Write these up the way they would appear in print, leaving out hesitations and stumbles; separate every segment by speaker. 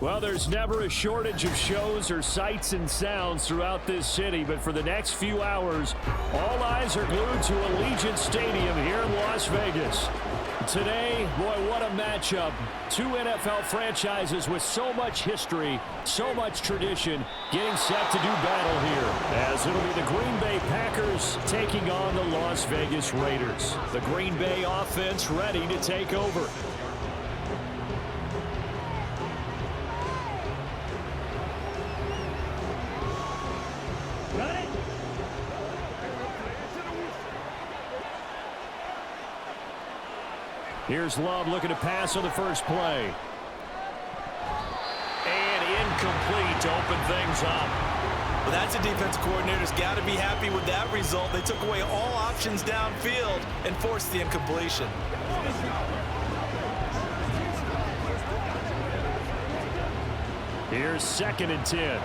Speaker 1: Well, there's never a shortage of shows or sights and sounds throughout this city, but for the next few hours, all eyes are glued to Allegiant Stadium here in Las Vegas. Today, boy, what a matchup. Two NFL franchises with so much history, so much tradition, getting set to do battle here, as it'll be the Green Bay Packers taking on the Las Vegas Raiders. The Green Bay offense ready to take over. Here's Love looking to pass on the first play. And incomplete to open things up.
Speaker 2: Well, that's a defense coordinator's got to be happy with that result. They took away all options downfield and forced the incompletion.
Speaker 1: Here's 2nd and 10.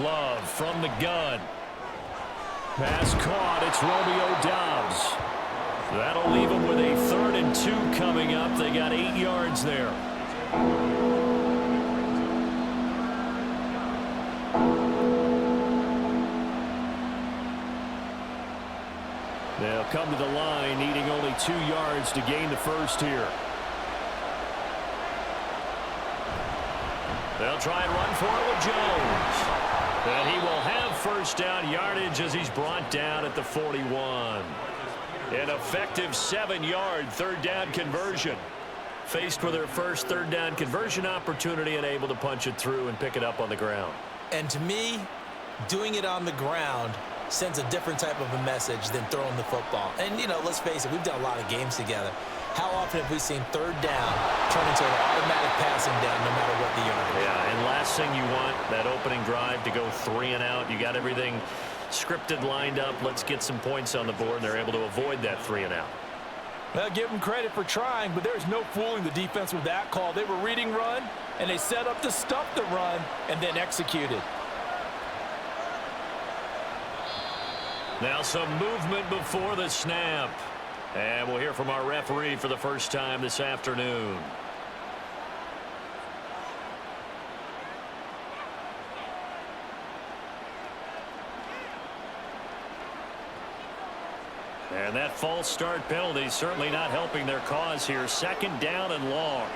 Speaker 1: Love from the gun. Pass caught. It's Romeo Doubs. That'll leave them with a 3rd and 2 coming up. They got 8 yards there. They'll come to the line needing only 2 yards to gain the first here. They'll try and run for it with Jones. And he will have first down yardage as he's brought down at the 41. An effective 7-yard 3rd down conversion. Faced with their first 3rd down conversion opportunity and able to punch it through and pick it up on the ground.
Speaker 2: And to me, doing it on the ground sends a different type of a message than throwing the football. And, you know, let's face it, we've done a lot of games together. How often have we seen 3rd down turn into an automatic passing down no matter what the yardage is?
Speaker 1: Yeah, and last thing you want, that opening drive to go 3 and out. You got everything scripted, lined up. Let's get some points on the board, and they're able to avoid that 3 and out.
Speaker 3: Well, give them credit for trying, but there's no fooling the defense with that call. They were reading run, and they set up to stop the run and then executed.
Speaker 1: Now some movement before the snap. And we'll hear from our referee for the first time this afternoon. And that false start penalty certainly not helping their cause here. 2nd down and long.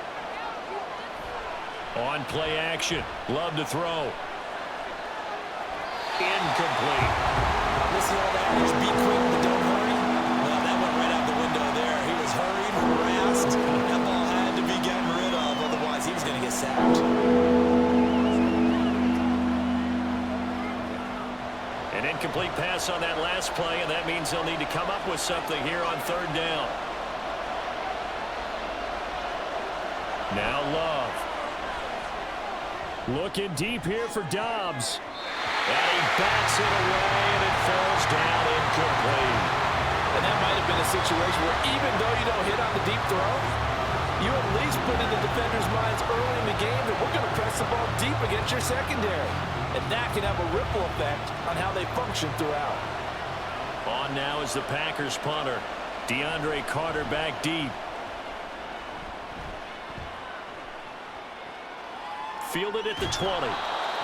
Speaker 1: On play action. Love to throw. Incomplete.
Speaker 2: Listen to all that. Just be quick, but don't hurry. Well, that went right out the window there. He was hurried, harassed. That ball had to be getting rid of. Otherwise, he was going to get sacked.
Speaker 1: An incomplete pass on that last play, and that means they'll need to come up with something here on 3rd down. Now Love. Looking deep here for Doubs. And he backs it away, and it falls down incomplete.
Speaker 3: And that might have been a situation where even though you don't hit on the deep throw, you at least put in the defenders' minds early in the game that we're going to press the ball deep against your secondary. And that can have a ripple effect on how they function throughout.
Speaker 1: On now is the Packers punter. DeAndre Carter back deep. Fielded at the 20.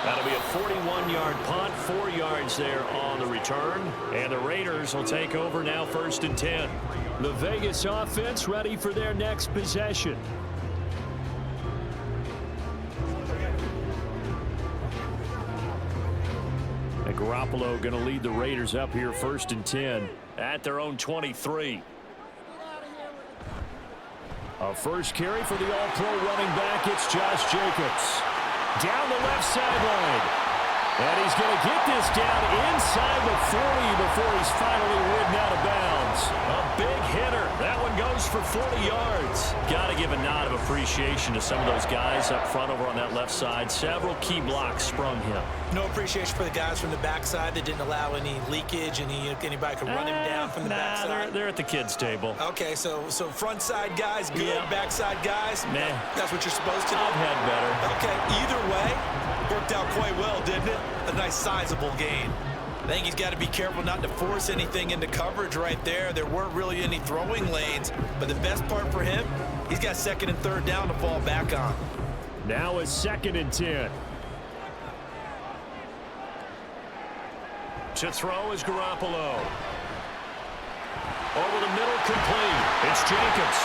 Speaker 1: That'll be a 41-yard punt, 4 yards there on the return. And the Raiders will take over now 1st and 10. The Vegas offense ready for their next possession. And Garoppolo going to lead the Raiders up here 1st and 10 at their own 23. A first carry for the all-pro running back. It's Josh Jacobs. Down the left sideline. And he's going to get this down inside the 40 before he's finally ridden out of bounds. A big hitter. That one goes for 40 yards. Got to give a nod of appreciation to some of those guys up front over on that left side. Several key blocks sprung him.
Speaker 2: No appreciation for the guys from the backside that didn't allow any leakage, anybody could run him down from the backside.
Speaker 1: They're at the kids' table.
Speaker 2: Okay, so front side guys good,
Speaker 1: yeah.
Speaker 2: Backside guys,
Speaker 1: nah.
Speaker 2: That's what you're supposed to do.
Speaker 1: I've had better.
Speaker 2: Okay, either way, worked out quite well, didn't it? A nice sizable gain. I think he's got to be careful not to force anything into coverage right there. There weren't really any throwing lanes, but the best part for him, he's got second and third down to fall back on.
Speaker 1: Now it's 2nd and 10. To throw is Garoppolo. Over the middle, complete. It's Jacobs.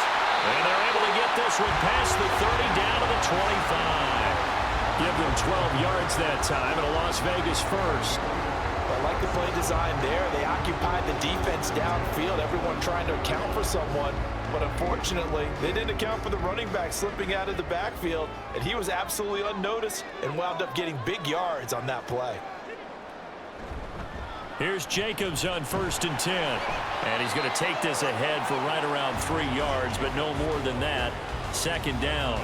Speaker 1: And they're able to get this one past the 30 down to the 25. Give them 12 yards that time, and a Las Vegas first.
Speaker 3: I like the play design there. They occupied the defense downfield, everyone trying to account for someone. But unfortunately, they didn't account for the running back slipping out of the backfield, and he was absolutely unnoticed and wound up getting big yards on that play.
Speaker 1: Here's Jacobs on 1st and 10. And he's going to take this ahead for right around 3 yards, but no more than that. 2nd down.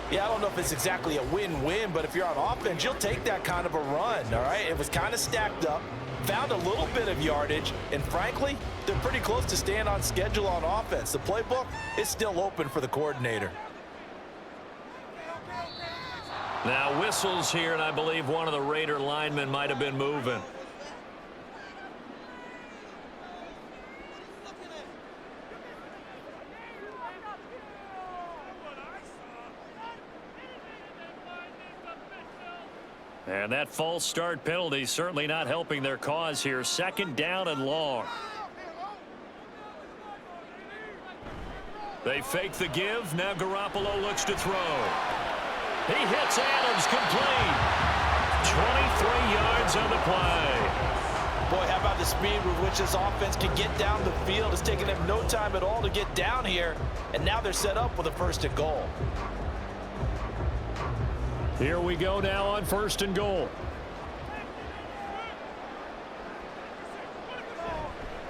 Speaker 3: Yeah, I don't know if it's exactly a win-win, but if you're on offense, you'll take that kind of a run, all right? It was kind of stacked up, found a little bit of yardage, and frankly, they're pretty close to staying on schedule on offense. The playbook is still open for the coordinator.
Speaker 1: Now whistles here, and I believe one of the Raider linemen might have been moving. And that false start penalty certainly not helping their cause here. 2nd down and long. They fake the give. Now Garoppolo looks to throw. He hits Adams, complete. 23 yards on the play.
Speaker 3: Boy, how about the speed with which this offense can get down the field? It's taken them no time at all to get down here, and now they're set up with a 1st and goal.
Speaker 1: Here we go now on 1st and goal.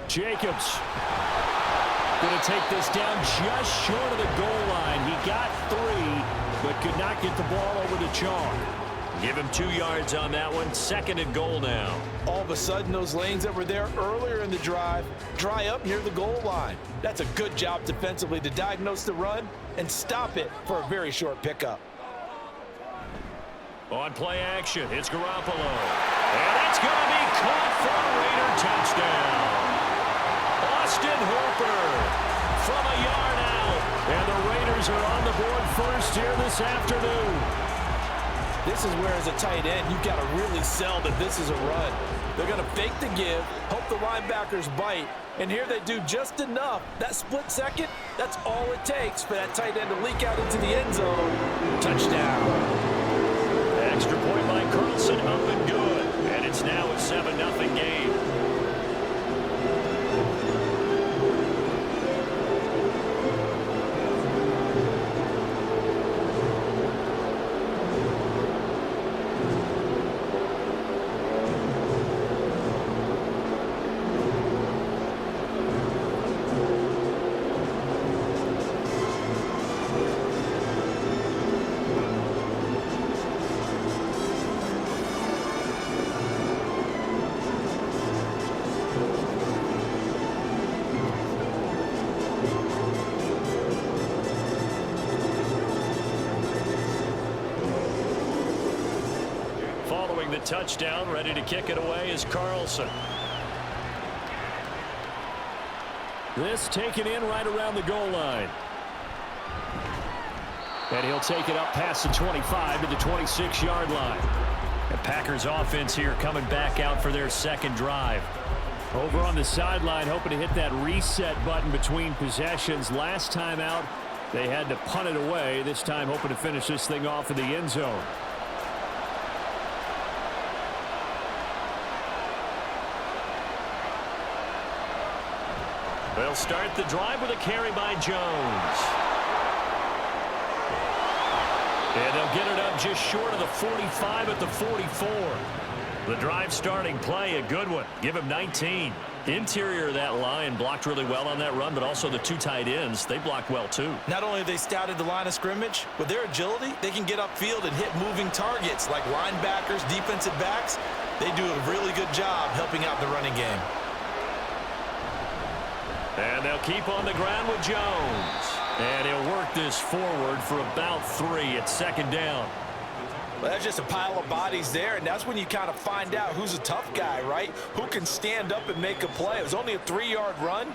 Speaker 1: Jacobs going to take this down just short of the goal line. He got 3, but could not get the ball over to Chalk. Give him 2 yards on that one. 2nd and goal now.
Speaker 3: All of a sudden, those lanes that were there earlier in the drive dry up near the goal line. That's a good job defensively to diagnose the run and stop it for a very short pickup.
Speaker 1: On play action, it's Garoppolo. And it's going to be caught for a Raider touchdown. Austin Hooper from a yard out. And the Raiders are on the board first here this afternoon.
Speaker 3: This is where, as a tight end, you've got to really sell that this is a run. They're going to fake the give, hope the linebackers bite, and here they do just enough. That split second, that's all it takes for that tight end to leak out into the end zone. Touchdown.
Speaker 1: Extra point by Carlson, up and good. And it's now a 7-0 game. The touchdown, ready to kick it away is Carlson. This taken in right around the goal line. And he'll take it up past the 25 to the 26-yard line. The Packers offense here coming back out for their 2nd drive. Over on the sideline, hoping to hit that reset button between possessions. Last time out, they had to punt it away. This time hoping to finish this thing off in the end zone. They'll start the drive with a carry by Jones. And they'll get it up just short of the 45 at the 44. The drive starting play, a good one. Give him 19. Interior of that line blocked really well on that run, but also the 2 tight ends, they blocked well too.
Speaker 2: Not only have they scouted the line of scrimmage, with their agility, they can get upfield and hit moving targets like linebackers, defensive backs. They do a really good job helping out the running game.
Speaker 1: And they'll keep on the ground with Jones. And he'll work this forward for about 3 at 2nd down.
Speaker 3: Well, that's just a pile of bodies there, and that's when you kind of find out who's a tough guy, right? Who can stand up and make a play. It was only a 3-yard run,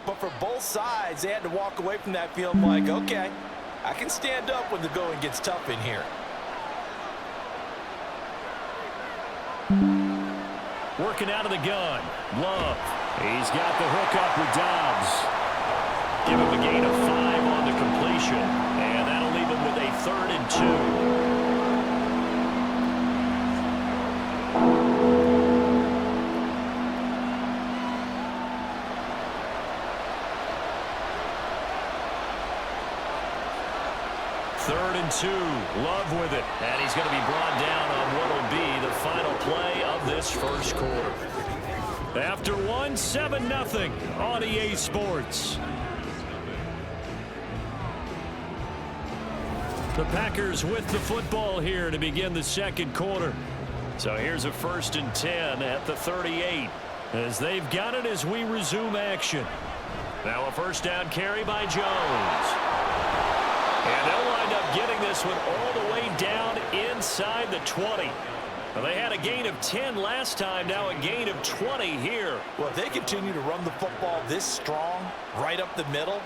Speaker 3: but for both sides, they had to walk away from that feeling like, okay, I can stand up when the going gets tough in here.
Speaker 1: Working out of the gun. Love. He's got the hook up with Dobbs. Give him a gain of 5 on the completion. And that'll leave him with a 3rd and 2. Third and 2. Love with it. And he's going to be brought down on what will be the final play of this first quarter. After one, 7-0 on EA Sports. The Packers with the football here to begin the second quarter. So here's a 1st and 10 at the 38 as they've got it as we resume action. Now a first down carry by Jones. And they'll wind up getting this one all the way down inside the 20. Well, they had a gain of 10 last time, now a gain of 20 here.
Speaker 3: Well, if they continue to run the football this strong, right up the middle,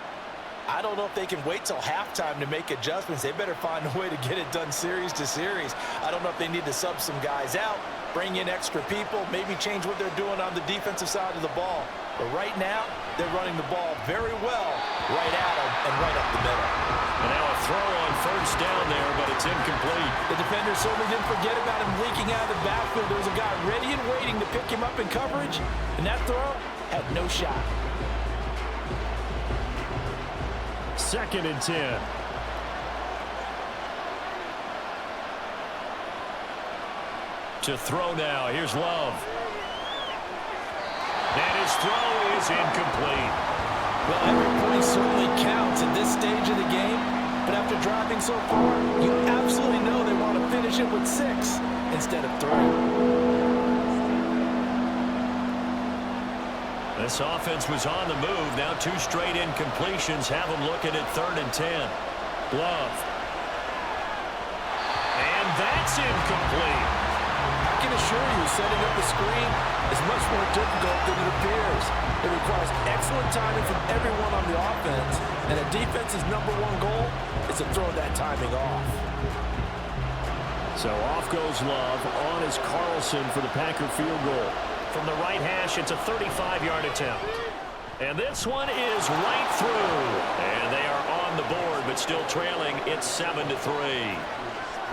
Speaker 3: I don't know if they can wait till halftime to make adjustments. They better find a way to get it done series to series. I don't know if they need to sub some guys out, bring in extra people, maybe change what they're doing on the defensive side of the ball. But right now, they're running the ball very well right at them and right up the middle.
Speaker 1: And now a throw on first down there, but it's incomplete.
Speaker 3: The defender certainly didn't forget about him leaking out of the backfield. There was a guy ready and waiting to pick him up in coverage, and that throw had no shot.
Speaker 1: 2nd and 10. To throw now. Here's Love. And his throw is incomplete.
Speaker 3: Well, every point certainly counts at this stage of the game, but after driving so far, you absolutely know they want to finish it with 6 instead of 3.
Speaker 1: This offense was on the move. Now 2 straight incompletions have them looking at 3rd and 10. Love. And that's incomplete.
Speaker 3: I can assure you, setting up the screen is much more difficult than it appears. It requires excellent timing from everyone on the offense, and a defense's #1 goal is to throw that timing off.
Speaker 1: So off goes Love. On is Carlson for the Packer field goal. From the right hash, it's a 35-yard attempt. And this one is right through. And they are on the board, but still trailing. It's 7-3.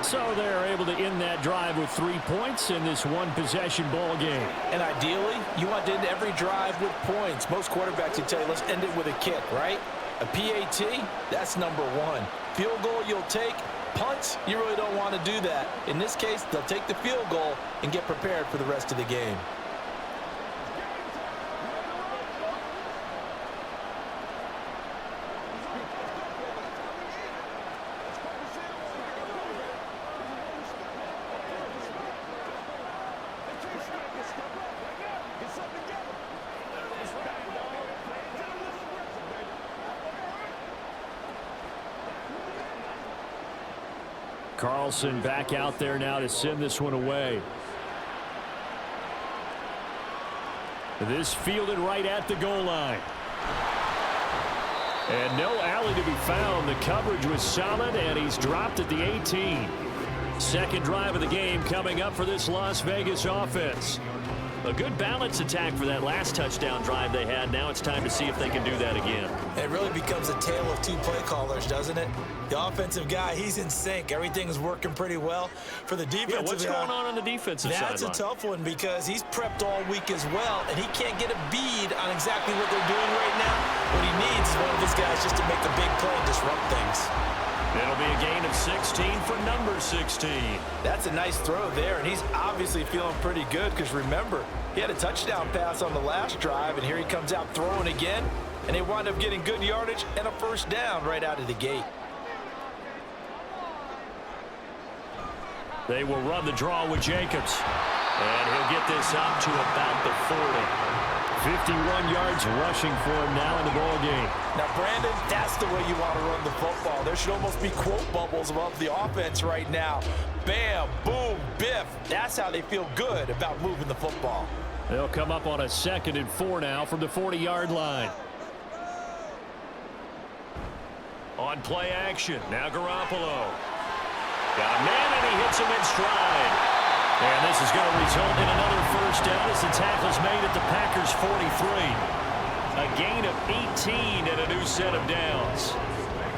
Speaker 1: So they're able to end that drive with 3 points in this one-possession ball game.
Speaker 3: And ideally, you want to end every drive with points. Most quarterbacks will tell you, let's end it with a kick, right? A PAT, that's #1. Field goal you'll take. Punts, you really don't want to do that. In this case, they'll take the field goal and get prepared for the rest of the game.
Speaker 1: Carlson back out there now to send this one away. This fielded right at the goal line. And no alley to be found. The coverage was solid, and he's dropped at the 18. Second drive of the game coming up for this Las Vegas offense. A good balance attack for that last touchdown drive they had. Now it's time to see if they can do that again.
Speaker 3: It really becomes a tale of 2 play callers, doesn't it? The offensive guy, he's in sync. Everything's working pretty well. For the defensive
Speaker 1: guy, what's going on the defensive side?
Speaker 3: That's a tough one because he's prepped all week as well, and he can't get a bead on exactly what they're doing right now. What he needs is one of his guys just to make a big play and disrupt things.
Speaker 1: It'll be a gain of 16 for number 16.
Speaker 3: That's a nice throw there, and he's obviously feeling pretty good because remember, he had a touchdown pass on the last drive, and here he comes out throwing again, and they wind up getting good yardage and a first down right out of the gate.
Speaker 1: They will run the draw with Jacobs, and he'll get this up to about the 40. 51 yards rushing for him now in the ball game.
Speaker 3: Now, Brandon, that's the way you want to run the football. There should almost be quote bubbles above the offense right now. Bam, boom, biff. That's how they feel good about moving the football.
Speaker 1: They'll come up on a 2nd and 4 now from the 40-yard line. On play action, now Garoppolo. Got a man, and he hits him in stride. And this is going to result in another first down as the tackle's made at the Packers' 43. A gain of 18 and a new set of downs.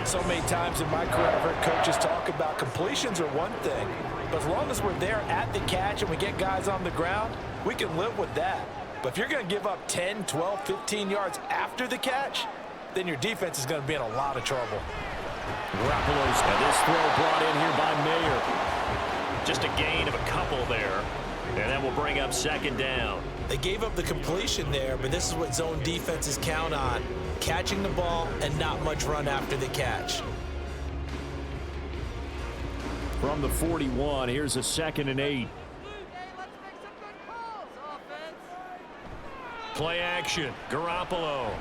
Speaker 3: So many times in my career, I've heard coaches talk about completions are one thing, but as long as we're there at the catch and we get guys on the ground, we can live with that. But if you're going to give up 10, 12, 15 yards after the catch, then your defense is going to be in a lot of trouble.
Speaker 1: Garoppolo's got this throw brought in here by Mayer. Just a gain of a couple there, and that will bring up 2nd down.
Speaker 2: They gave up the completion there, but this is what zone defenses count on. Catching the ball and not much run after the catch.
Speaker 1: From the 41, here's a 2nd and 8. Play action, Garoppolo.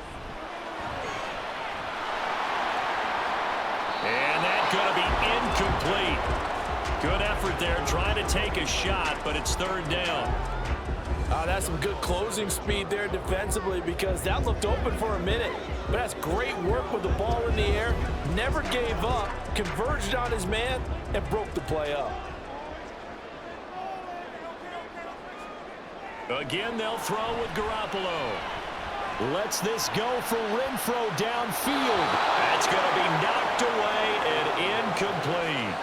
Speaker 1: And that's going to be incomplete. Good effort there, trying to take a shot, but it's 3rd down.
Speaker 3: That's some good closing speed there defensively because that looked open for a minute. But that's great work with the ball in the air. Never gave up, converged on his man, and broke the play up.
Speaker 1: Again, they'll throw with Garoppolo. Lets this go for Renfro downfield. That's going to be knocked away and incomplete.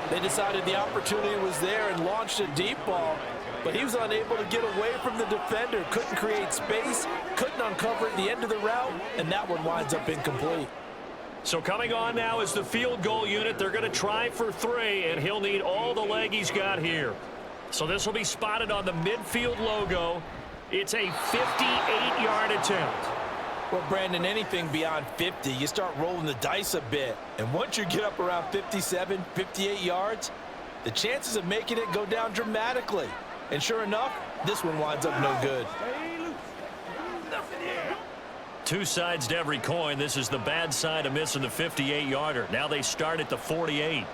Speaker 3: They decided the opportunity was there and launched a deep ball, but he was unable to get away from the defender, couldn't create space, couldn't uncover at the end of the route, and that one winds up incomplete.
Speaker 1: So coming on now is the field goal unit. They're going to try for 3, and he'll need all the leg he's got here. So this will be spotted on the midfield logo. It's a 58-yard attempt.
Speaker 3: Well, Brandon, anything beyond 50, you start rolling the dice a bit. And once you get up around 57, 58 yards, the chances of making it go down dramatically. And sure enough, this one winds up no good.
Speaker 1: Two sides to every coin. This is the bad side of missing the 58-yarder. Now they start at the 48.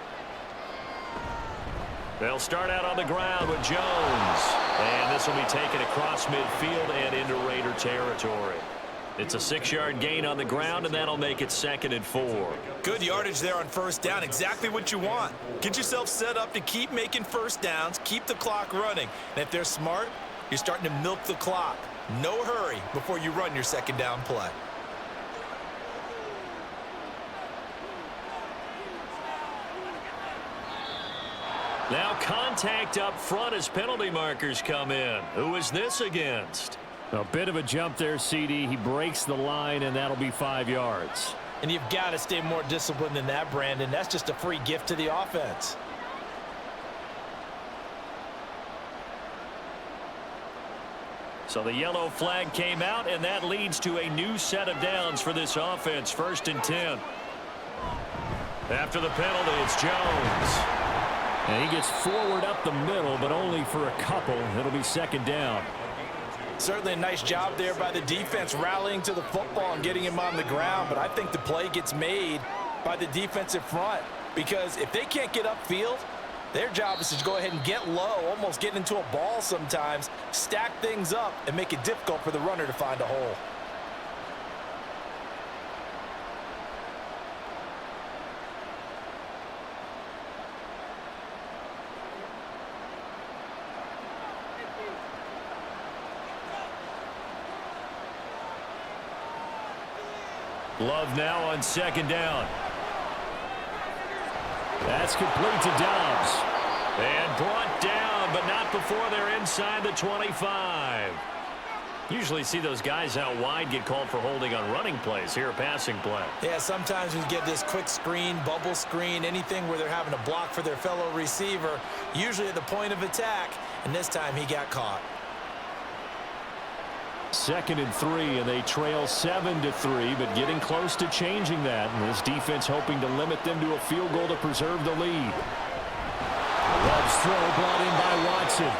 Speaker 1: They'll start out on the ground with Jones. And this will be taken across midfield and into Raider territory. It's a 6-yard gain on the ground, and that'll make it 2nd and 4.
Speaker 2: Good yardage there on 1st down. Exactly what you want. Get yourself set up to keep making 1st downs, keep the clock running. And if they're smart, you're starting to milk the clock. No hurry before you run your 2nd down play.
Speaker 1: Now contact up front as penalty markers come in. Who is this against? A bit of a jump there, CD. He breaks the line, and that'll be 5 yards.
Speaker 3: And you've got to stay more disciplined than that, Brandon. That's just a free gift to the offense.
Speaker 1: So the yellow flag came out, and that leads to a new set of downs for this offense. 1st and 10. After the penalty, it's Jones. And he gets forward up the middle, but only for a couple. It'll be 2nd down.
Speaker 3: Certainly a nice job there by the defense rallying to the football and getting him on the ground. But I think the play gets made by the defensive front because if they can't get upfield, their job is to go ahead and get low, almost get into a ball sometimes, stack things up, and make it difficult for the runner to find a hole.
Speaker 1: Love now on 2nd down. That's complete to Dobbs. And brought down, but not before they're inside the 25. Usually see those guys out wide get called for holding on running plays. Here a passing play.
Speaker 2: Yeah, sometimes we get this quick screen, bubble screen, anything where they're having to block for their fellow receiver, usually at the point of attack, and this time he got caught.
Speaker 1: 2nd and 3, and they trail 7-3, but getting close to changing that. And this defense hoping to limit them to a field goal to preserve the lead. Love's throw brought in by Watson.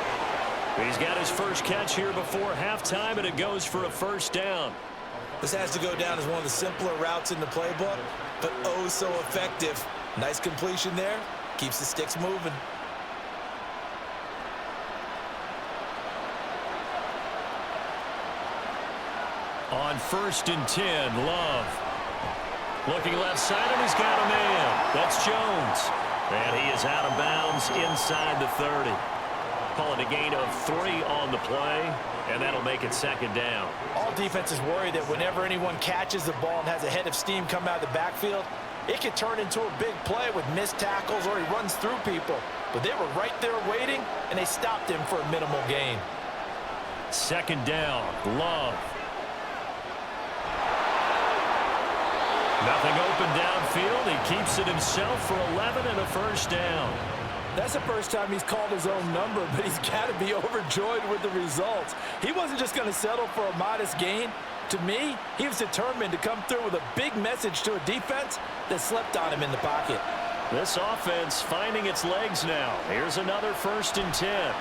Speaker 1: He's got his first catch here before halftime, and it goes for a first down.
Speaker 2: This has to go down as one of the simpler routes in the playbook, but oh so effective. Nice completion there. Keeps the sticks moving.
Speaker 1: On 1st and 10, Love. Looking left side, and he's got a man. That's Jones. And he is out of bounds inside the 30. Calling a gain of 3 on the play, and that'll make it second down.
Speaker 3: All defenses worry that whenever anyone catches the ball and has a head of steam come out of the backfield, it can turn into a big play with missed tackles or he runs through people. But they were right there waiting, and they stopped him for a minimal gain.
Speaker 1: Second down, Love. Nothing open downfield. He keeps it himself for 11 and a first down.
Speaker 3: That's the first time he's called his own number, but he's got to be overjoyed with the results. He wasn't just going to settle for a modest gain. To me, he was determined to come through with a big message to a defense that slept on him in the pocket.
Speaker 1: This offense finding its legs now. Here's another 1st and 10.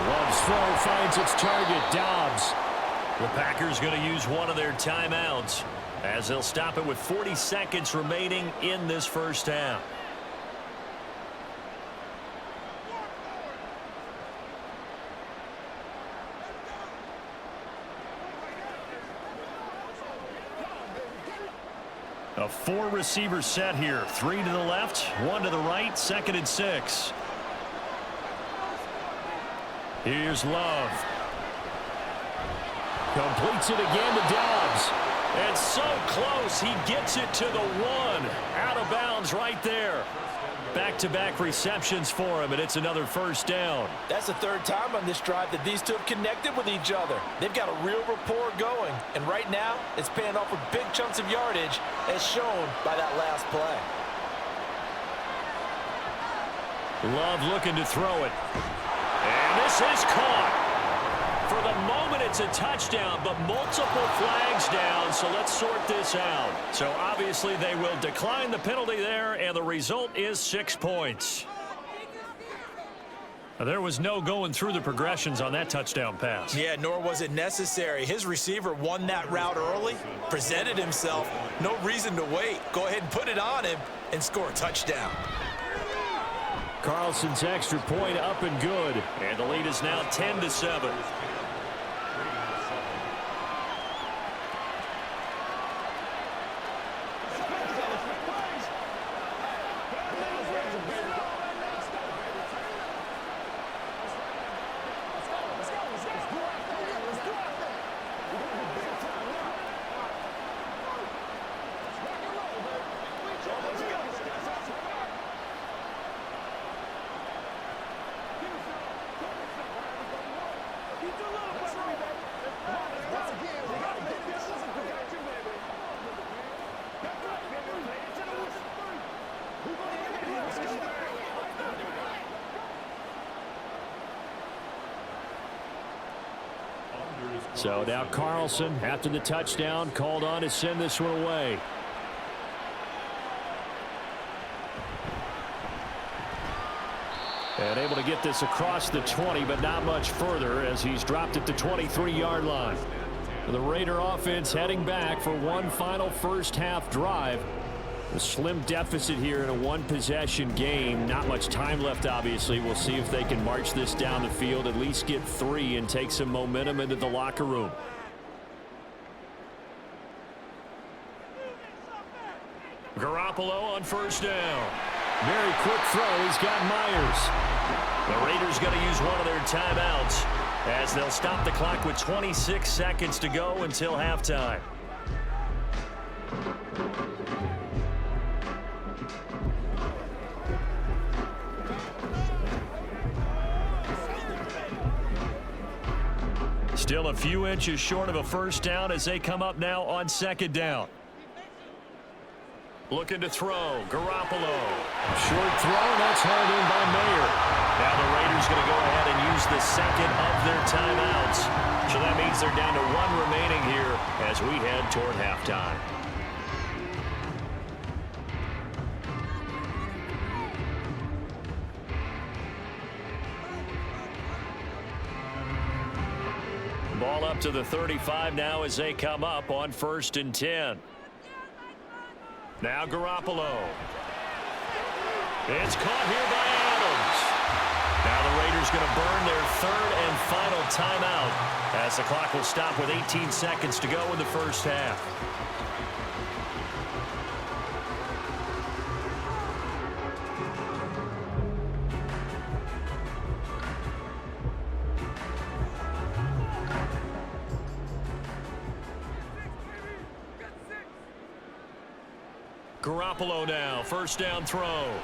Speaker 1: Love's throw finds its target, Dobbs. The Packers going to use one of their timeouts as they'll stop it with 40 seconds remaining in this first half. A 4-receiver set here. 3 to the left, 1 to the right, 2nd and 6. Here's Love. Completes it again to Dobbs. And so close, he gets it to the 1. Out of bounds right there. Back-to-back receptions for him, and it's another first down.
Speaker 3: That's the 3rd time on this drive that these two have connected with each other. They've got a real rapport going, and right now it's paying off with big chunks of yardage as shown by that last play.
Speaker 1: Love looking to throw it. And this is caught. For the moment, it's a touchdown, but multiple flags down, so let's sort this out. So obviously they will decline the penalty there, and the result is 6 points. There was no going through the progressions on that touchdown pass.
Speaker 2: Yeah, nor was it necessary. His receiver won that route early, presented himself. No reason to wait. Go ahead and put it on him and score a touchdown.
Speaker 1: Carlson's extra point up and good, and the lead is now 10-7. So now Carlson, after the touchdown, called on to send this one away. And able to get this across the 20, but not much further as he's dropped it to 23-yard line. The Raider offense heading back for one final first-half drive. A slim deficit here in a one-possession game. Not much time left, obviously. We'll see if they can march this down the field, at least get 3, and take some momentum into the locker room. Garoppolo on first down. Very quick throw. He's got Myers. The Raiders going to use one of their timeouts as they'll stop the clock with 26 seconds to go until halftime. Still a few inches short of a first down as they come up now on second down. Looking to throw. Garoppolo. Short throw, and that's held in by Mayer. Now the Raiders going to go ahead and use the second of their timeouts. So that means they're down to 1 remaining here as we head toward halftime. up to the 35 now as they come up on 1st and 10. Now Garoppolo. It's caught here by Adams. Now the Raiders going to burn their 3rd and final timeout as the clock will stop with 18 seconds to go in the first half. Garoppolo now, 1st down throw.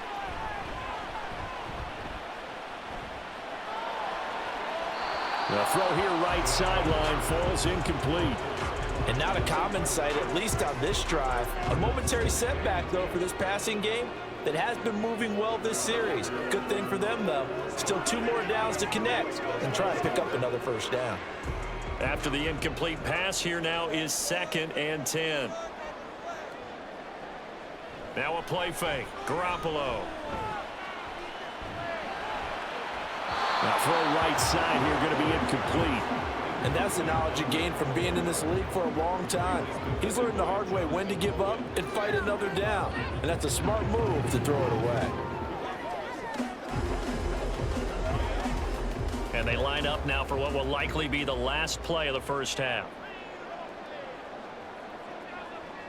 Speaker 1: The throw here right sideline falls incomplete.
Speaker 3: And not a common sight, at least on this drive. A momentary setback, though, for this passing game that has been moving well this series. Good thing for them, though. Still 2 more downs to connect and try to pick up another 1st down.
Speaker 1: After the incomplete pass, here now is 2nd and 10. Now a play fake. Garoppolo. Now throw right side here, going to be incomplete.
Speaker 3: And that's the knowledge you gain from being in this league for a long time. He's learned the hard way when to give up and fight another down. And that's a smart move to throw it away.
Speaker 1: And they line up now for what will likely be the last play of the first half.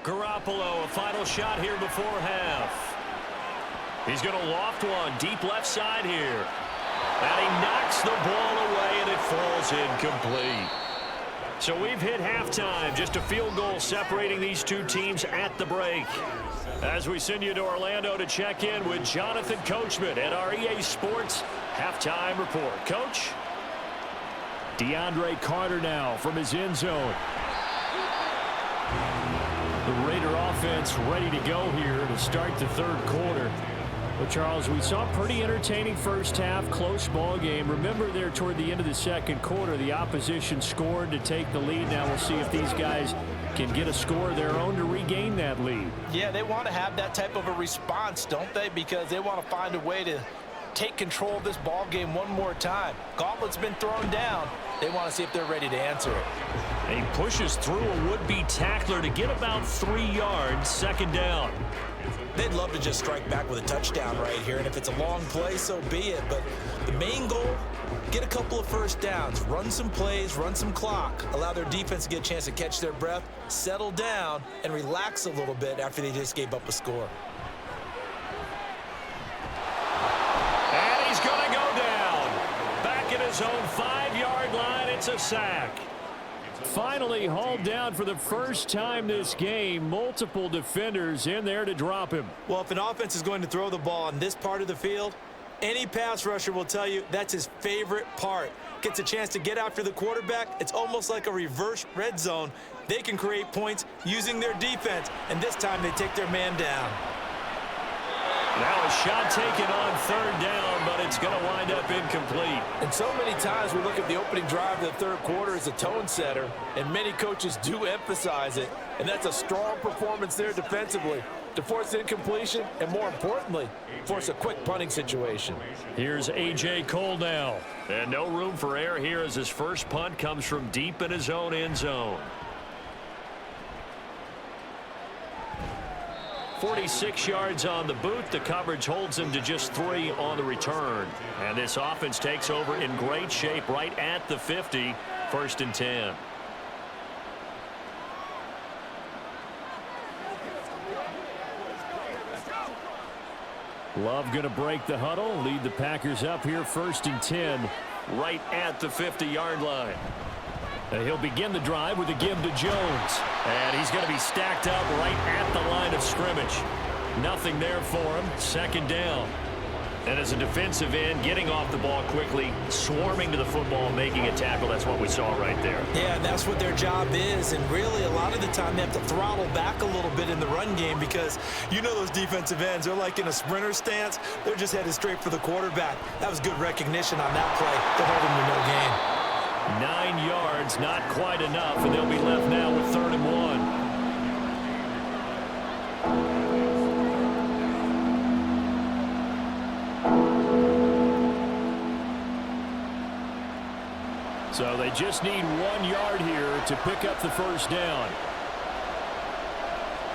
Speaker 1: Garoppolo, a final shot here before half. He's going to loft one deep left side here. And he knocks the ball away, and it falls incomplete. So we've hit halftime. Just a field goal separating these two teams at the break. As we send you to Orlando to check in with Jonathan Coachman at our EA Sports Halftime Report. Coach? DeAndre Carter now from his end zone. The Raider offense ready to go here to start the 3rd quarter. Well, Charles, we saw a pretty entertaining first half, close ball game. Remember there toward the end of the 2nd quarter, the opposition scored to take the lead. Now we'll see if these guys can get a score of their own to regain that lead.
Speaker 3: Yeah, they want to have that type of a response, don't they? Because they want to find a way to take control of this ball game one more time. Gauntlet's been thrown down. They want to see if they're ready to answer it.
Speaker 1: And he pushes through a would-be tackler to get about 3 yards, 2nd down.
Speaker 2: They'd love to just strike back with a touchdown right here, and if it's a long play, so be it. But the main goal, get a couple of 1st downs, run some plays, run some clock, allow their defense to get a chance to catch their breath, settle down, and relax a little bit after they just gave up a score.
Speaker 1: And he's going to go down. Back at his own 5-yard line, it's a sack. Finally hauled down for the first time this game. Multiple defenders in there to drop him.
Speaker 4: Well, if an offense is going to throw the ball on this part of the field, any pass rusher will tell you that's his favorite part. Gets a chance to get after the quarterback. It's almost like a reverse red zone. They can create points using their defense, and this time they take their man down.
Speaker 1: Now a shot taken on 3rd down, but it's going to wind up incomplete.
Speaker 3: And so many times we look at the opening drive of the 3rd quarter as a tone setter, and many coaches do emphasize it. And that's a strong performance there defensively to force incompletion and, more importantly, force a quick punting situation.
Speaker 1: Here's A.J. Cole now. And no room for error here as his first punt comes from deep in his own end zone. 46 yards on the boot. The coverage holds him to just 3 on the return. And this offense takes over in great shape right at the 50. 1st and 10. Love going to break the huddle, lead the Packers up here 1st and 10 right at the 50-yard line. He'll begin the drive with a give to Jones. And he's going to be stacked up right at the line of scrimmage. Nothing there for him. 2nd down. And as a defensive end, getting off the ball quickly, swarming to the football, making a tackle. That's what we saw right there.
Speaker 4: Yeah, and that's what their job is. And really, a lot of the time, they have to throttle back a little bit in the run game because you know those defensive ends, they're like in a sprinter stance. They're just headed straight for the quarterback. That was good recognition on that play to hold him to no gain.
Speaker 1: 9 yards, not quite enough, and they'll be left now with 3rd and 1. So they just need 1 yard here to pick up the first down.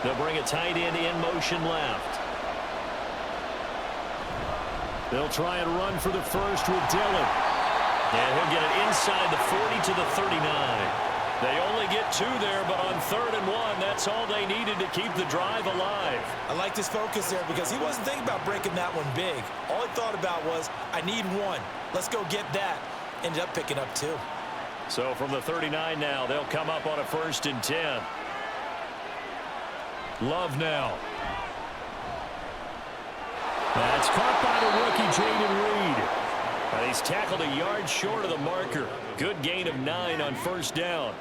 Speaker 1: They'll bring a tight end in motion left. They'll try and run for the first with Dillon. And he'll get it inside the 40 to the 39. They only get 2 there, but on 3rd and 1, that's all they needed to keep the drive alive.
Speaker 2: I liked his focus there because he wasn't thinking about breaking that one big. All he thought about was, I need 1. Let's go get that. Ended up picking up 2.
Speaker 1: So from the 39 now, they'll come up on a 1st and 10. Love now. That's caught by the rookie, Jaden Reed. And he's tackled a yard short of the marker. Good gain of 9 on 1st down.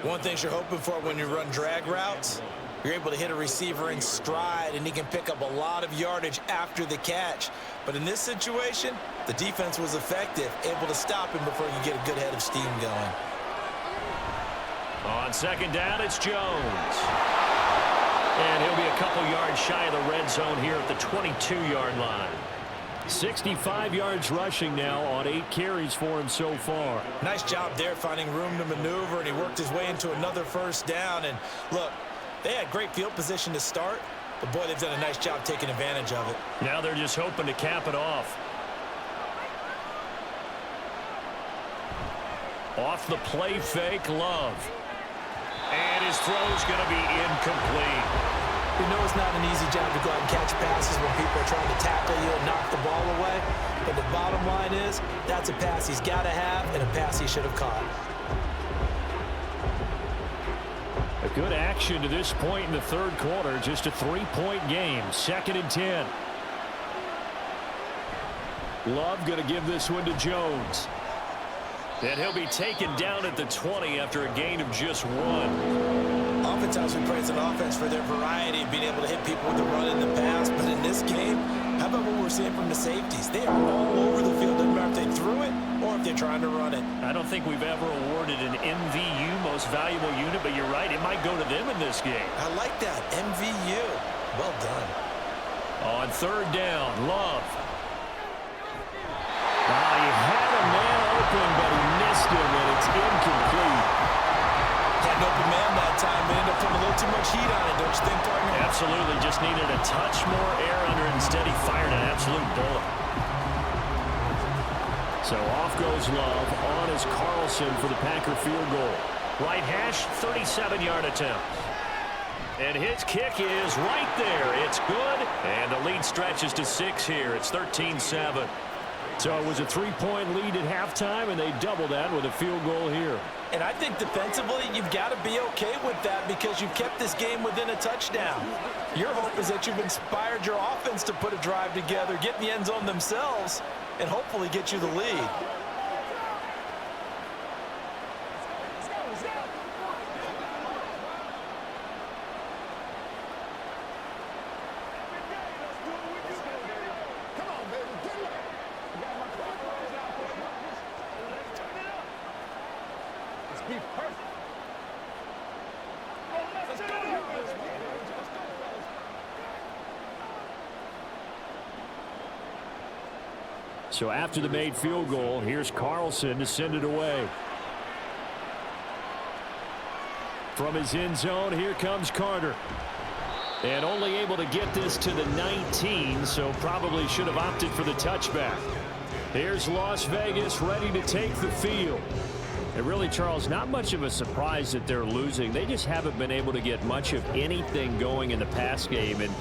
Speaker 2: One thing you're hoping for when you run drag routes, you're able to hit a receiver in stride, and he can pick up a lot of yardage after the catch. But in this situation, the defense was effective, able to stop him before you get a good head of steam going.
Speaker 1: On 2nd down, it's Jones. And he'll be a couple yards shy of the red zone here at the 22-yard line. 65 yards rushing now on 8 carries for him so far.
Speaker 2: Nice job there finding room to maneuver, and he worked his way into another 1st down. And look, they had great field position to start, but boy, they've done a nice job taking advantage of it.
Speaker 1: Now they're just hoping to cap it off. Off the play fake, Love. And his throw's going to be incomplete.
Speaker 2: You know it's not an easy job to go out and catch passes when people are trying to tackle you and knock the ball away. But the bottom line is, that's a pass he's got to have and a pass he should have caught.
Speaker 1: A good action to this point in the 3rd quarter. Just a 3-point game. 2nd and 10. Love going to give this one to Jones. And he'll be taken down at the 20 after a gain of just 1.
Speaker 2: Oftentimes we praise an offense for their variety of being able to hit people with the run in the pass. But in this game, how about what we're seeing from the safeties? They are all over the field. Doesn't matter if they threw it or if they're trying to run it.
Speaker 1: I don't think we've ever awarded an MVU, most valuable unit, but you're right. It might go to them in this game.
Speaker 2: I like that. MVU. Well done.
Speaker 1: On 3rd down, Love. He had a man open, but he missed him, and it's incomplete.
Speaker 2: Had an open man that time, but ended up putting a little too much heat on it, don't you think, partner?
Speaker 1: Absolutely. Just needed a touch more air under it. Instead, he fired an absolute bullet. So off goes Love. On is Carlson for the Packer field goal. Right hash, 37-yard attempt. And his kick is right there. It's good. And the lead stretches to 6 here. It's 13-7. So it was a 3-point lead at halftime, and they doubled that with a field goal here.
Speaker 2: And I think defensively, you've got to be okay with that because you've kept this game within a touchdown. Your hope is that you've inspired your offense to put a drive together, get in the end zone themselves, and hopefully get you the lead.
Speaker 1: So after the made field goal, here's Carlson to send it away. From his end zone, here comes Carter. And only able to get this to the 19, so probably should have opted for the touchback. Here's Las Vegas ready to take the field. And really, Charles, not much of a surprise that they're losing. They just haven't been able to get much of anything going in the pass game. And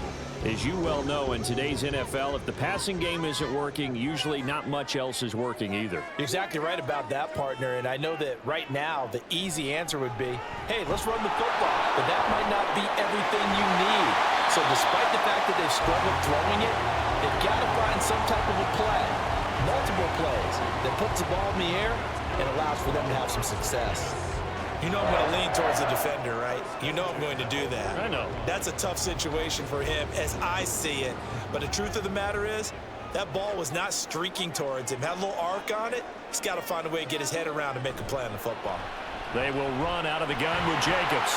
Speaker 1: as you well know, in today's NFL, if the passing game isn't working, usually not much else is working either.
Speaker 2: You're exactly right about that, partner. And I know that right now the easy answer would be, hey, let's run the football. But that might not be everything you need. So despite the fact that they've struggled throwing it, they've got to find some type of a play, multiple plays, that puts the ball in the air and allows for them to have some success. You know I'm going to lean towards the defender, right? You know I'm going to do that.
Speaker 1: I know.
Speaker 2: That's a tough situation for him as I see it. But the truth of the matter is, that ball was not streaking towards him. Had a little arc on it. He's got to find a way to get his head around and make a play on the football.
Speaker 1: They will run out of the gun with Jacobs.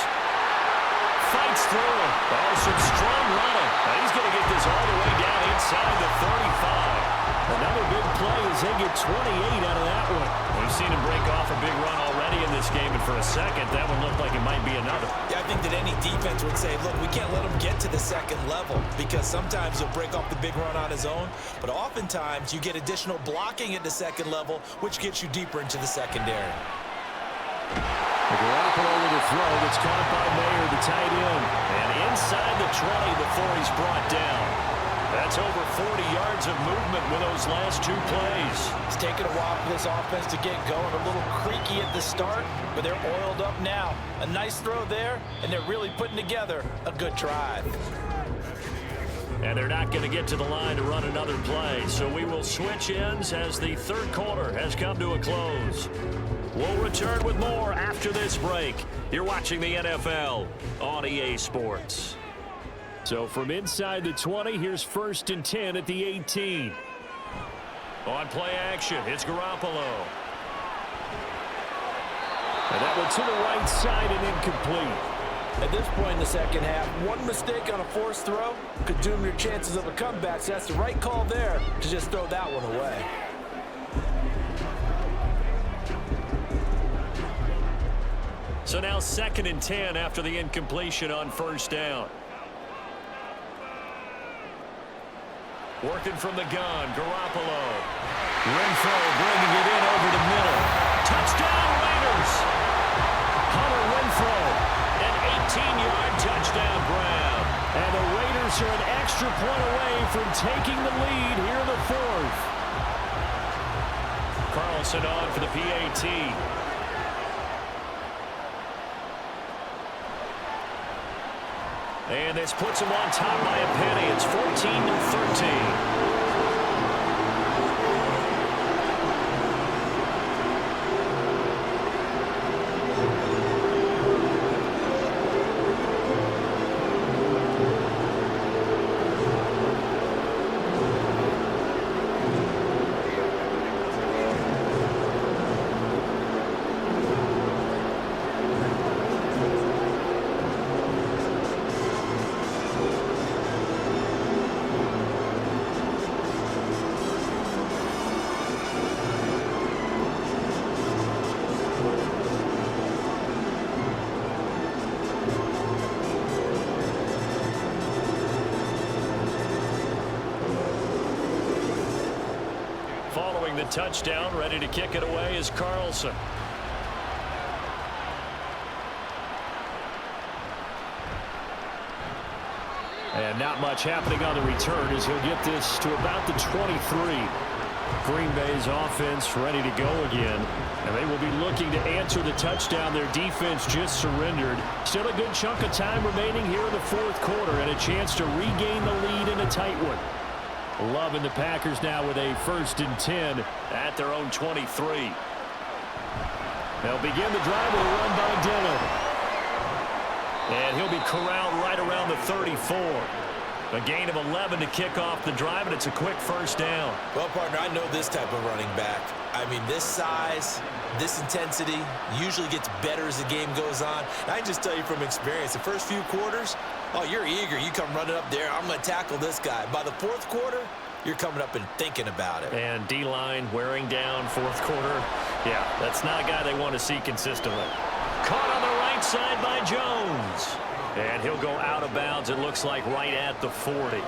Speaker 1: Fights through him. Oh, some strong running. Now he's going to get this all the way down inside the 35. Another big play as they get 28 out of that one.
Speaker 3: We've seen him break off a big run already in this game, and for a second, that one looked like it might be another.
Speaker 2: Yeah, I think that any defense would say, look, we can't let him get to the second level because sometimes he'll break off the big run on his own, but oftentimes you get additional blocking at the second level, which gets you deeper into the secondary.
Speaker 1: Garoppolo with a throw that's caught by Mayer, the tight end. And inside the 20 before he's brought down. That's over 40 yards of movement with those last two plays.
Speaker 3: It's taken a while for this offense to get going. A little creaky at the start, but they're oiled up now. A nice throw there, and they're really putting together a good drive.
Speaker 1: And they're not going to get to the line to run another play. So we will switch ends as the third quarter has come to a close. We'll return with more after this break. You're watching the NFL on EA Sports. So from inside the 20, here's 1st and 10 at the 18. On play action, it's Garoppolo. And that one to the right side and incomplete.
Speaker 3: At this point in the second half, one mistake on a forced throw could doom your chances of a comeback. So that's the right call there to just throw that one away.
Speaker 1: So now 2nd and 10 after the incompletion on 1st down. Working from the gun, Garoppolo. Renfro bringing it in over the middle. Touchdown, Raiders! Hunter Renfro, an 18-yard touchdown grab. And the Raiders are an extra point away from taking the lead here in the 4th. Carlson on for the PAT. And this puts them on top by a penny. It's 14-13. Following the touchdown, ready to kick it away is Carlson. And not much happening on the return as he'll get this to about the 23. Green Bay's offense ready to go again. And they will be looking to answer the touchdown their defense just surrendered. Still a good chunk of time remaining here in the 4th quarter and a chance to regain the lead in a tight one. Loving the Packers now with a 1st and 10 at their own 23. They'll begin the drive with a run by Dillon. And he'll be corralled right around the 34. A gain of 11 to kick off the drive, and it's a quick 1st down.
Speaker 2: Well, partner, I know this type of running back. I mean, this size, this intensity usually gets better as the game goes on. And I can just tell you from experience, the first few quarters, oh, you're eager. You come running up there, I'm going to tackle this guy. By the 4th quarter, you're coming up and thinking about it.
Speaker 1: And D-line wearing down 4th quarter. Yeah, that's not a guy they want to see consistently. Caught on the right side by Jones. And he'll go out of bounds, it looks like, right at the 40.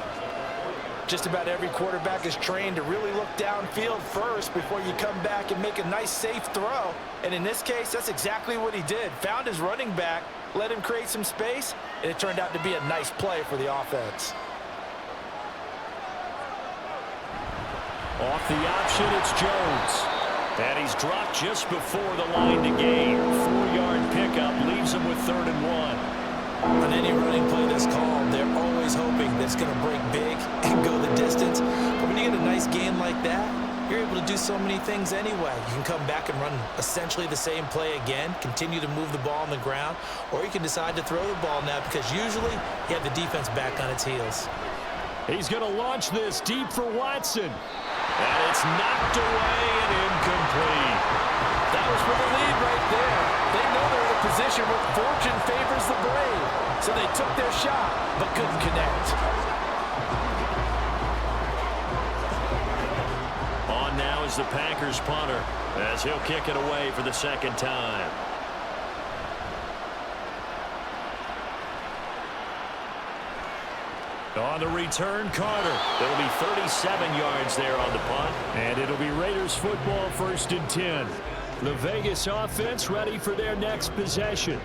Speaker 3: Just about every quarterback is trained to really look downfield first before you come back and make a nice, safe throw. And in this case, that's exactly what he did. Found his running back, let him create some space, and it turned out to be a nice play for the offense.
Speaker 1: Off the option, it's Jones. And he's dropped just before the line to gain. 4-yard pickup leaves him with 3rd and 1.
Speaker 2: On any running play that's called, they're always hoping that it's going to break big and go the distance. But when you get a nice gain like that, you're able to do so many things anyway. You can come back and run essentially the same play again, continue to move the ball on the ground, or you can decide to throw the ball now because usually you have the defense back on its heels.
Speaker 1: He's going to launch this deep for Watson. And it's knocked away and incomplete.
Speaker 3: That was for the lead right there. They know they're in a position where fortune favors the brave. So they took their shot, but couldn't connect.
Speaker 1: the Packers punter as he'll kick it away for the second time. On the return, Carter. It'll be 37 yards there on the punt. And it'll be Raiders football, 1st and 10. The Vegas offense ready for their next possession.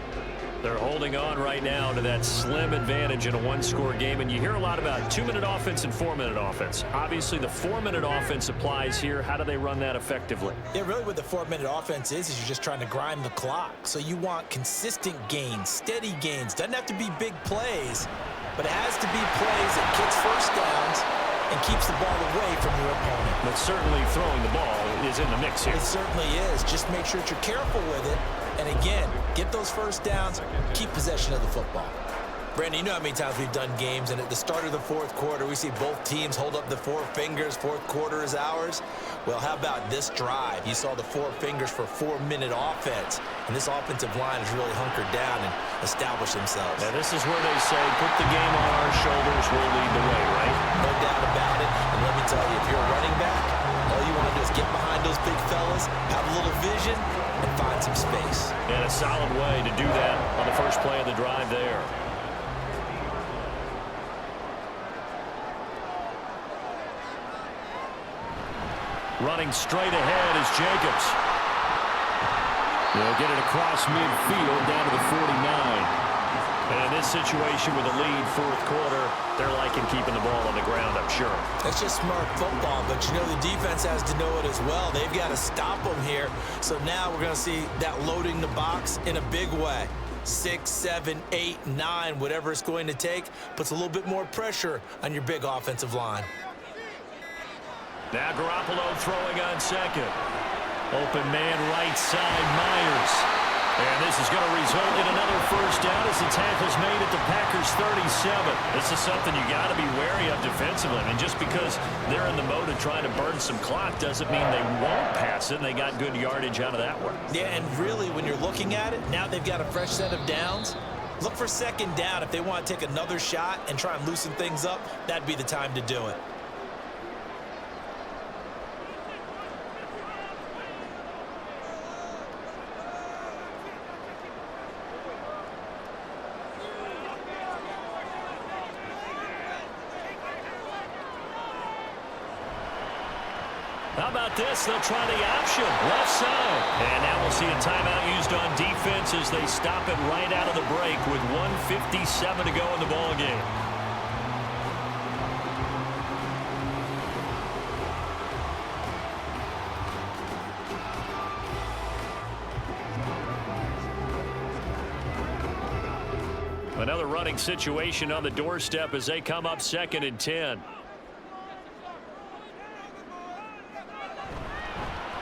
Speaker 1: They're holding on right now to that slim advantage in a one-score game. And you hear a lot about 2-minute offense and 4-minute offense. Obviously, the 4-minute offense applies here. How do they run that effectively?
Speaker 2: Yeah, really what the 4-minute offense is you're just trying to grind the clock. So you want consistent gains, steady gains. Doesn't have to be big plays, but it has to be plays that gets first downs and keeps the ball away from your opponent.
Speaker 1: But certainly throwing the ball is in the mix here.
Speaker 2: It certainly is. Just make sure that you're careful with it. And again, get those first downs, keep possession of the football. Brandon, you know how many times we've done games, and at the start of the fourth quarter, we see both teams hold up the 4 fingers, fourth quarter is ours. Well, how about this drive? You saw the 4 fingers for 4-minute offense, and this offensive line has really hunkered down and established themselves.
Speaker 1: Now, this is where they say, put the game on our shoulders, we'll lead the way, right?
Speaker 2: No doubt about it, and let me tell you, if you're a running back, all you want to do is get behind those big fellas, have a little vision, and find some space.
Speaker 1: And a solid way to do that on the first play of the drive there. Running straight ahead is Jacobs. They'll get it across midfield down to the 49. And in this situation with a lead, fourth quarter, they're liking keeping the ball on the ground, I'm sure.
Speaker 2: That's just smart football, but you know the defense has to know it as well. They've got to stop them here. So now we're going to see that loading the box in a big way. 6, 7, 8, 9, whatever it's going to take, puts a little bit more pressure on your big offensive line.
Speaker 1: Now Garoppolo throwing on second. Open man right side, Myers. And this is going to result in another first down as the tackle's made at the Packers 37. This is something you got to be wary of defensively. I mean, just because they're in the mode of trying to burn some clock doesn't mean they won't pass it. And they got good yardage out of that one.
Speaker 2: Yeah, and really, when you're looking at it, now they've got a fresh set of downs. Look for second down. If they want to take another shot and try and loosen things up, that'd be the time to do it.
Speaker 1: How about this? They'll try the option. Left side. And now we'll see a timeout used on defense as they stop it right out of the break with 1:57 to go in the ball game. Another running situation on the doorstep as they come up 2nd and 10.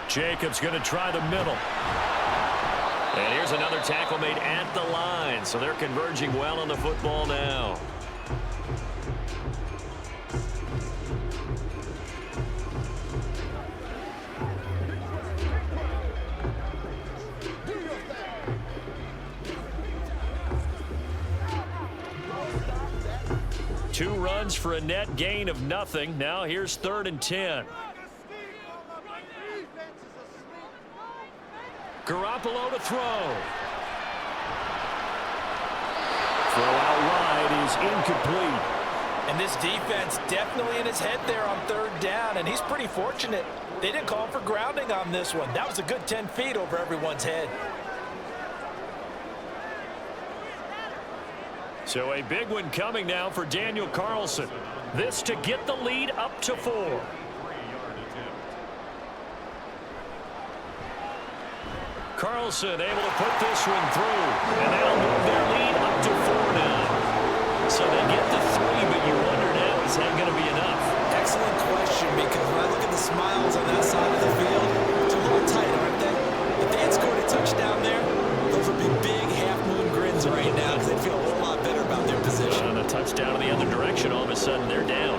Speaker 1: Jacobs going to try the middle. And here's another tackle made at the line. So they're converging well on the football now. Two runs for a net gain of nothing. Now here's 3rd and 10. Garoppolo to throw. Throw out wide is incomplete.
Speaker 3: And this defense definitely in his head there on 3rd down, and he's pretty fortunate. They didn't call for grounding on this one. That was a good 10 feet over everyone's head.
Speaker 1: So a big one coming now for Daniel Carlson. This to get the lead up to 4. Carlson able to put this one through. And that'll move their lead up to 4 now. So they get the 3, but you wonder now, is that going to be enough?
Speaker 2: Excellent question, because when I look at the smiles on that side of the field, it's a little tight, aren't they? If they had scored a touchdown there, those would be big half-moon grins right now because they'd feel a whole lot better about their position.
Speaker 1: On a touchdown in the other direction, all of a sudden they're down.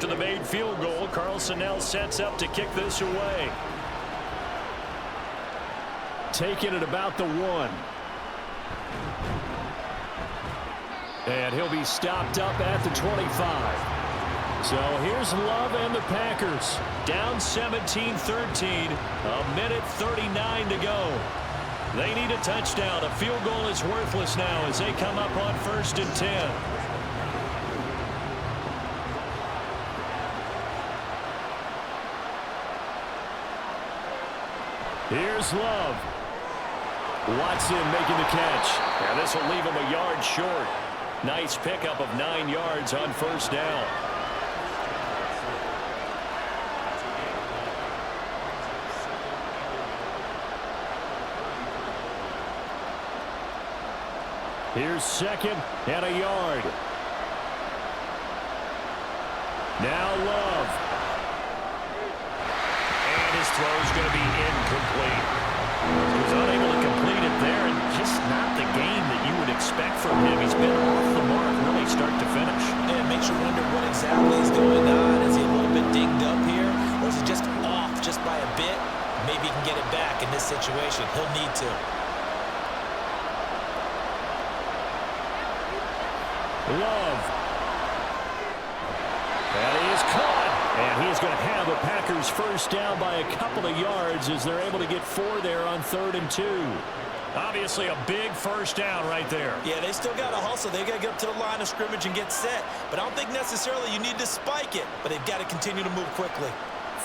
Speaker 1: after the made field goal. Carlson now sets up to kick this away. Taking it about the 1. And he'll be stopped up at the 25. So here's Love and the Packers. Down 17-13. A minute 39 to go. They need a touchdown. A field goal is worthless now as they come up on 1st and 10. Here's Love. Watson making the catch. And this will leave him a yard short. Nice pickup of 9 yards on 1st down. Here's 2nd and a yard. Now Love. And his throw's going to be incomplete. He was unable to complete it there, and just not the game that you would expect from him. He's been off the mark really start to finish.
Speaker 2: Yeah, it makes you wonder what exactly is going on. Is he a little bit dinged up here, or is he just off just by a bit? Maybe he can get it back in this situation. He'll need to.
Speaker 1: Love. And he is caught. And he is going to have a Packers first down by a couple of yards as they're able to get 4 there on 3rd and 2. Obviously a big first down right there.
Speaker 2: Yeah, they still got to hustle. They got to get up to the line of scrimmage and get set. But I don't think necessarily you need to spike it. But they've got to continue to move quickly.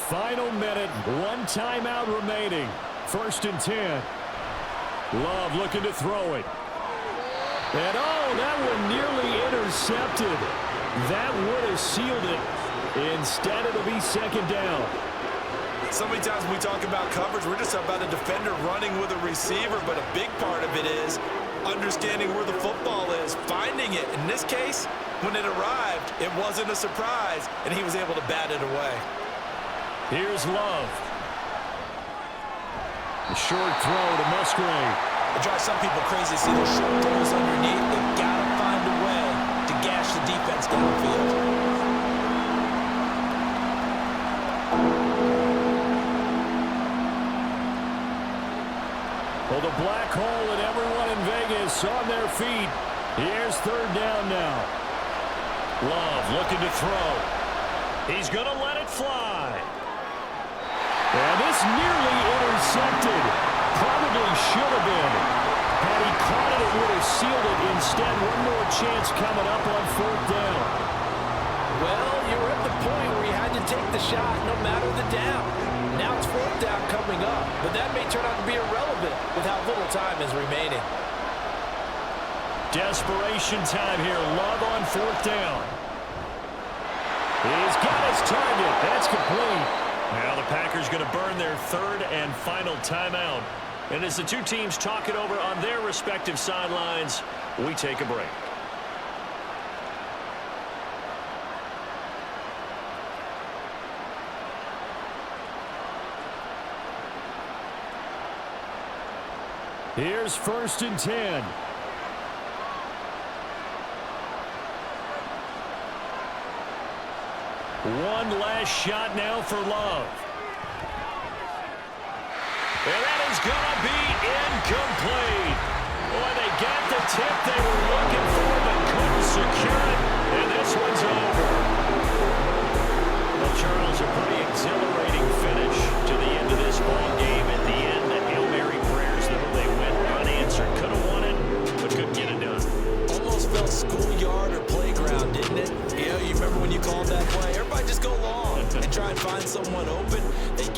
Speaker 1: Final minute. 1 timeout remaining. 1st and 10. Love looking to throw it. And oh, that one nearly intercepted. That would have sealed it. Instead, it'll be 2nd down.
Speaker 4: So many times when we talk about coverage, we're just about a defender running with a receiver, but a big part of it is understanding where the football is, finding it. In this case, when it arrived, it wasn't a surprise, and he was able to bat it away.
Speaker 1: Here's Love. The short throw to Musgrave.
Speaker 2: It drives some people crazy to see those short throws underneath. They've got to find a way to gash the defense downfield.
Speaker 1: Well, the black hole and everyone in Vegas on their feet. Here's 3rd down now. Love looking to throw. He's going to let it fly. And this nearly intercepted. Probably should have been. Had he caught it, it would have sealed it. Instead, one more chance coming up on 4th down.
Speaker 3: Well, you were at the point where you had to take the shot no matter the down. Now it's 4th down coming up, but that may turn out to be irrelevant with how little time is remaining.
Speaker 1: Desperation time here. Love on 4th down. He's got his target. That's complete. Now the Packers going to burn their 3rd and final timeout. And as the two teams talk it over on their respective sidelines, we take a break. Here's 1st and 10. One last shot now for Love. And that is going to be incomplete. Boy, they got the tip they were looking for, but couldn't secure it. And this one's over. Well, Charles, a pretty exhilarating finish to the end of this ball game. At the end, the Hail Mary prayers, though, they went unanswered. Could have won it, but couldn't get it done.
Speaker 2: Almost felt schoolyard or playground, didn't it? You know, you remember when you called that play? Everybody just go long and try and find someone open. They